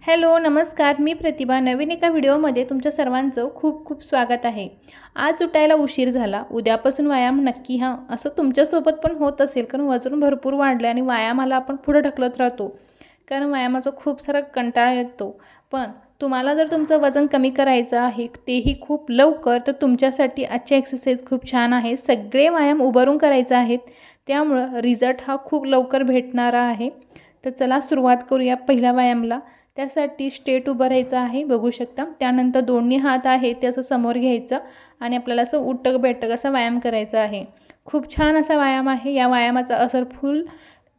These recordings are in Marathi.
हॅलो नमस्कार, मी प्रतिभा. नवीन एका व्हिडिओमध्ये तुमच्या सर्वांचं खूप खूप स्वागत आहे. आज उठायला उशीर झाला, उद्यापासून व्यायाम नक्की हां. असं तुमच्यासोबत पण होत असेल, कारण वजन भरपूर वाढलं आणि व्यायामाला आपण पुढे ढकलत राहतो, कारण व्यायामाचा खूप सारा कंटाळा येतो. पण तुम्हाला जर तुमचं वजन कमी करायचं आहे, तेही खूप लवकर, तर तुमच्यासाठी आजचे एक्सरसाइज खूप छान आहे. सगळे व्यायाम उभारून करायचे आहेत, त्यामुळं रिझल्ट हा खूप लवकर भेटणारा आहे. तर चला सुरुवात करूया पहिल्या व्यायामाला. त्यासाठी स्ट्रेट उभं राहायचं आहे, बघू शकता. त्यानंतर दोन्ही हात आहे ते असं समोर घ्यायचं आणि आपल्याला असं उठक बैठक असा व्यायाम करायचा आहे. खूप छान असा व्यायाम आहे. या व्यायामाचा असर फुल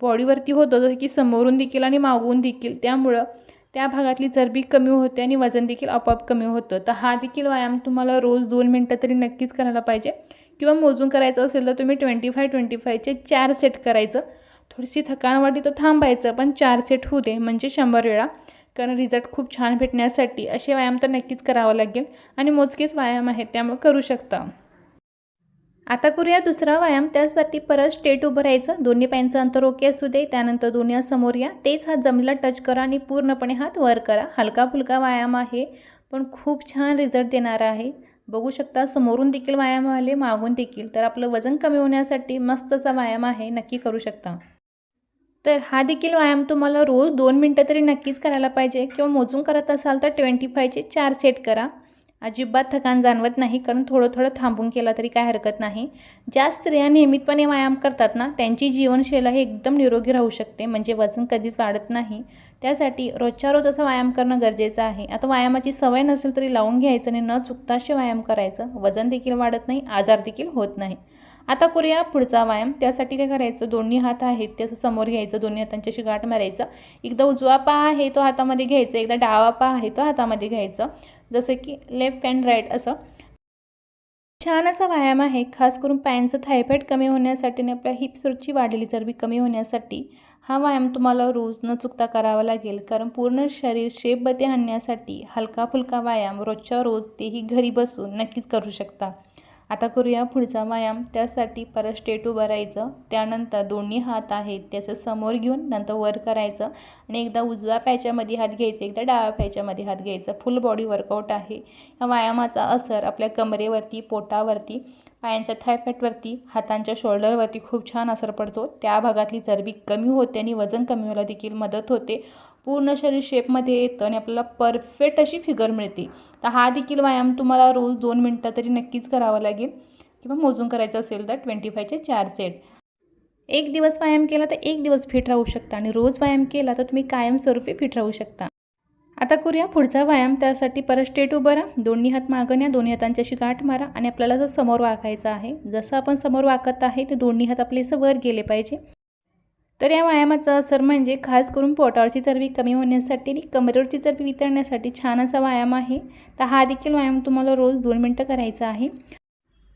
बॉडीवरती होतो, जसं की समोरून देखील आणि मागून देखील. त्यामुळं त्या भागातली चरबी कमी होते आणि वजन देखील आपोआप कमी होतं. तर हा देखील व्यायाम तुम्हाला रोज 2 मिनटं तरी नक्कीच करायला पाहिजे, किंवा मोजून करायचं असेल तर तुम्ही 25-25चे 4 सेट करायचं. थोडीशी थकान वाटली तर थांबायचं, पण 4 सेट होऊ दे, म्हणजे 100 वेळा. कारण रिझल्ट खूप छान भेटण्यासाठी असे व्यायाम तर नक्कीच करावं लागेल आणि मोजकेच व्यायाम आहेत, त्यामुळे करू शकता. आता करूया दुसरा व्यायाम. त्यासाठी परत स्ट्रेट उभं राहायचं, दोन्ही पायांचं अंतर ओके असू दे. त्यानंतर दोन्ही हात समोर या, तेच हात जमिनीला टच करा आणि पूर्णपणे हात वर करा. हलका फुलका व्यायाम आहे, पण खूप छान रिझल्ट देणारा आहे. बघू शकता, समोरून देखील व्यायाम आले, मागून देखील. तर आपलं वजन कमी होण्यासाठी मस्त असा व्यायाम आहे, नक्की करू शकता. तर हा देखील व्यायाम तुम्हाला रोज 2 मिनटं तरी नक्कीच करायला पाहिजे, किंवा मोजून करत असाल तर 25चे 4 सेट करा. अजिबात थकान जाणवत नाही, कारण थोडं थोडं थांबून केला तरी काय हरकत नाही. ज्या स्त्रिया नियमितपणे व्यायाम करतात ना, त्यांची जीवनशैली ही एकदम निरोगी राहू शकते, म्हणजे वजन कधीच वाढत नाही. त्यासाठी रोजच्या रोज असा व्यायाम करणं गरजेचं आहे. आता व्यायामाची सवय नसेल तरी लावून घ्यायचं आणि न चुकता असे व्यायाम करायचं. वजन देखील वाढत नाही, आजार देखील होत नाही. आता करूया पुढचा व्यायाम. त्यासाठी काय करायचं, दोन्ही हात आहेत ते असं समोर घ्यायचं, दोन्ही हातांची अशी गाठ मारायचं. एकदा उजवा पाय आहे तो हातामध्ये घ्यायचा, एकदा डावा पाय आहे तो हातामध्ये घ्यायचा, जसं की लेफ्ट अँड राईट असं. छान असा व्यायाम आहे, खास करून पायांचं थायफॉइड कमी होण्यासाठी आणि आपल्या हिप्सवरची वाढलेली चरबी कमी होण्यासाठी हा व्यायाम तुम्हाला रोज न चुकता करावा लागेल. कारण पूर्ण शरीर शेपमध्ये आणण्यासाठी हलका फुलका व्यायाम रोजच्या रोज, तेही घरी बसून, नक्कीच करू शकता. आता करूया पुढचा व्यायाम. त्यासाठी परत स्ट्रेट उभं राहायचं. त्यानंतर दोन्ही हात आहेत ते असं समोर घेऊन नंतर वर करायचं आणि एकदा उजव्या पायाच्यामध्ये हात घ्यायचे, एकदा डाव्या पायाच्यामध्ये हात घ्यायचा. फुल बॉडी वर्कआउट आहे. या व्यायामाचा असर आपल्या कमरेवरती, पोटावरती, पायांच्या थायपॅटवरती, हातांच्या शोल्डरवरती खूप छान असर पडतो. त्या भागातली चरबी कमी होते आणि वजन कमी व्हायला देखील मदत होते. पूर्ण शरीर शेपमध्ये येतं आणि आपल्याला परफेक्ट अशी फिगर मिळते. तर हा देखील व्यायाम तुम्हाला रोज 2 मिनटं तरी नक्कीच करावा लागेल, किंवा मोजून करायचं असेल तर 25चे 4 सेट. एक दिवस व्यायाम केला तर एक दिवस फिट राहू शकता, आणि रोज व्यायाम केला तर तुम्ही कायमस्वरूपी फिट राहू शकता. आता करूया पुढचा व्यायाम. त्यासाठी परत स्ट्रेट उभं राहा, दोन्ही हात मागं न्या, दोन्ही हातांची अशी गाठ मारा आणि आपल्याला जर समोर वाकायचं आहे, जसं आपण समोर वाकत आहे ते दोन्ही हात आपले असं वर गेले पाहिजे. तर या व्यायामाचा असर म्हणजे खास करून पोटावरची चरबी कमी होण्यासाठी आणि कमरेवरची चरबी वितळण्यासाठी छान असा व्यायाम आहे. तर हा देखील व्यायाम तुम्हाला रोज 2 मिनटं करायचा आहे.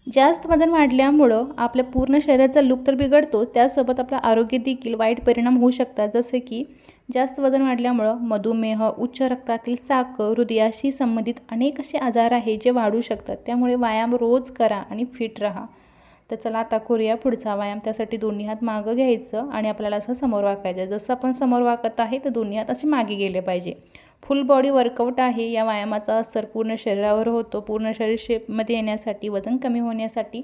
जास्त वजन वाढल्यामुळं आपल्या पूर्ण शरीराचा लूक तर बिघडतो, त्यासोबत आपलं आरोग्य देखील वाईट परिणाम होऊ शकतात. जसे की जास्त वजन वाढल्यामुळं मधुमेह, उच्च रक्तातील साखर, हृदयाशी संबंधित अनेक असे आजार आहेत जे वाढू शकतात. त्यामुळे व्यायाम रोज करा आणि फिट राहा. तर चला आता करूया पुढचा व्यायाम. त्यासाठी दोन्ही हात मागं घ्यायचं आणि आपल्याला असं समोर वाकायचं. जसं आपण समोर वाकत आहे तर दोन्ही हात असे मागे गेले पाहिजे. फुल बॉडी वर्कआउट आहे. या व्यायामाचा असर पूर्ण शरीरावर होतो. पूर्ण शरीर शेपमध्ये येण्यासाठी, वजन कमी होण्यासाठी,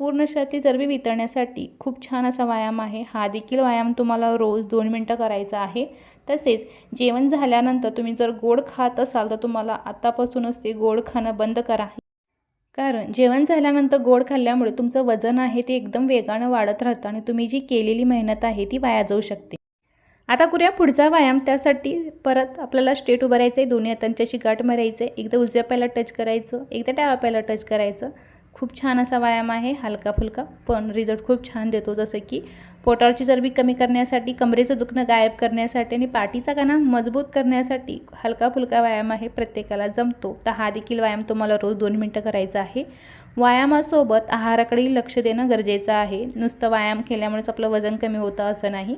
पूर्ण शरीराची चरबी वितळण्यासाठी खूप छान असा व्यायाम आहे. हा देखील व्यायाम तुम्हाला रोज 2 मिनटं करायचा आहे. तसेच जेवण झाल्यानंतर तुम्ही जर गोड खात असाल तर तुम्हाला आतापासूनच ते गोड खाणं बंद करा. कारण जेवण झाल्यानंतर गोड खाल्ल्यामुळे तुमचं वजन आहे ते एकदम वेगानं वाढत राहतं आणि तुम्ही जी केलेली मेहनत आहे ती वाया जाऊ शकते. आता करूया पुढचा व्यायाम. त्यासाठी परत आपल्याला स्ट्रेट उभं राहायचं आहे, दोन्ही हातांची अशी गाठ मारायचं आहे, एकदा उजव्या पायाला टच करायचं, एकदा डाव्या पायाला टच करायचं. खूप छान असा व्यायाम आहे, हलका फुलका, पण रिझल्ट खूप छान देतो. जसं की पोटावरची चरबी कमी करण्यासाठी, कमरेचं दुखणं गायब करण्यासाठी आणि पाठीचा कणा मजबूत करण्यासाठी हलका फुलका व्यायाम आहे, प्रत्येकाला जमतो. तर हा देखील व्यायाम तुम्हाला रोज 2 मिनटं करायचा आहे. व्यायामासोबत आहाराकडेही लक्ष देणं गरजेचं आहे. नुसतं व्यायाम केल्यामुळेच आपलं वजन कमी होतं असं नाही.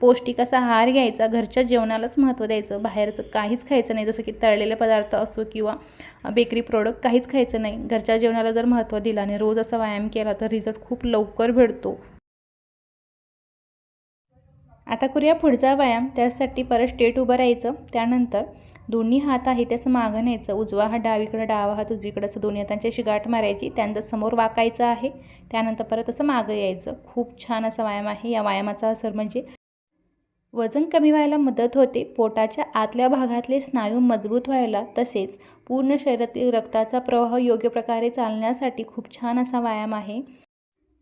पौष्टिक असा आहार घ्यायचा, घरच्या जेवणालाच महत्त्व द्यायचं, बाहेरचं काहीच खायचं नाही. जसं की तळलेले पदार्थ असो किंवा बेकरी प्रोडक्ट काहीच खायचं नाही. घरच्या जेवणाला जर महत्त्व दिलं आणि रोज असा व्यायाम केला तर रिझल्ट खूप लवकर भेटतो. आता करूया पुढचा व्यायाम। त्यासाठी परत स्ट्रेट उभं राहायचं। त्यानंतर दोन्ही हात आहे ते असं मागं न्यायचं। उजवा हात डावीकडे, डावा हात उजवीकडे, असं दोन्ही हातांची अशी गाठ मारायची। त्यानंतर समोर वाकायचं आहे। त्यानंतर परत असं मागं यायचं। खूप छान असा व्यायाम आहे। या व्यायामाचा असर म्हणजे वजन कमी व्हायला मदत होते, पोटाच्या आतल्या भागातले स्नायू मजबूत व्हायला, तसेच पूर्ण शरीरातील रक्ताचा प्रवाह योग्य प्रकारे चालण्यासाठी खूप छान असा व्यायाम आहे।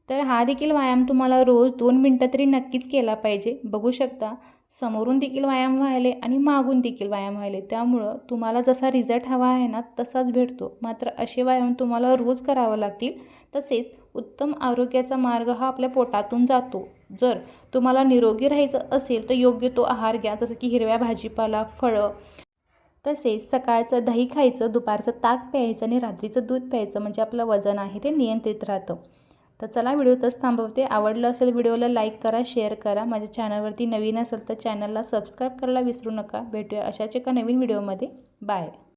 तर हा देखील व्यायाम तुम्हाला रोज 2 मिनिटं तरी नक्कीच केला पाहिजे। बघू शकता समोरून देखील व्यायाम व्हायले आणि मागून देखील व्यायाम व्हायले, त्यामुळं तुम्हाला जसा रिझल्ट हवा आहे ना तसाच भेटतो। मात्र असे व्यायाम तुम्हाला रोज करावे लागतील। तसेच उत्तम आरोग्याचा मार्ग हा आपल्या पोटातून जातो। जर तुम्हाला निरोगी राहायचं असेल तर योग्य तो आहार घ्या, जसं की हिरव्या भाजीपाला, फळं, तसेच सकाळचं दही खायचं, दुपारचं ताक प्यायचं आणि रात्रीचं दूध प्यायचं, म्हणजे आपलं वजन आहे ते नियंत्रित राहतं। तर चला व्हिडिओ तच थांबवते। आवडलं असेल व्हिडिओला लाईक करा, शेअर करा। माझ्या चॅनलवरती नवीन असेल तर चॅनलला सबस्क्राईब करायला विसरू नका। भेटूया अशाच एका नवीन व्हिडिओमध्ये। बाय।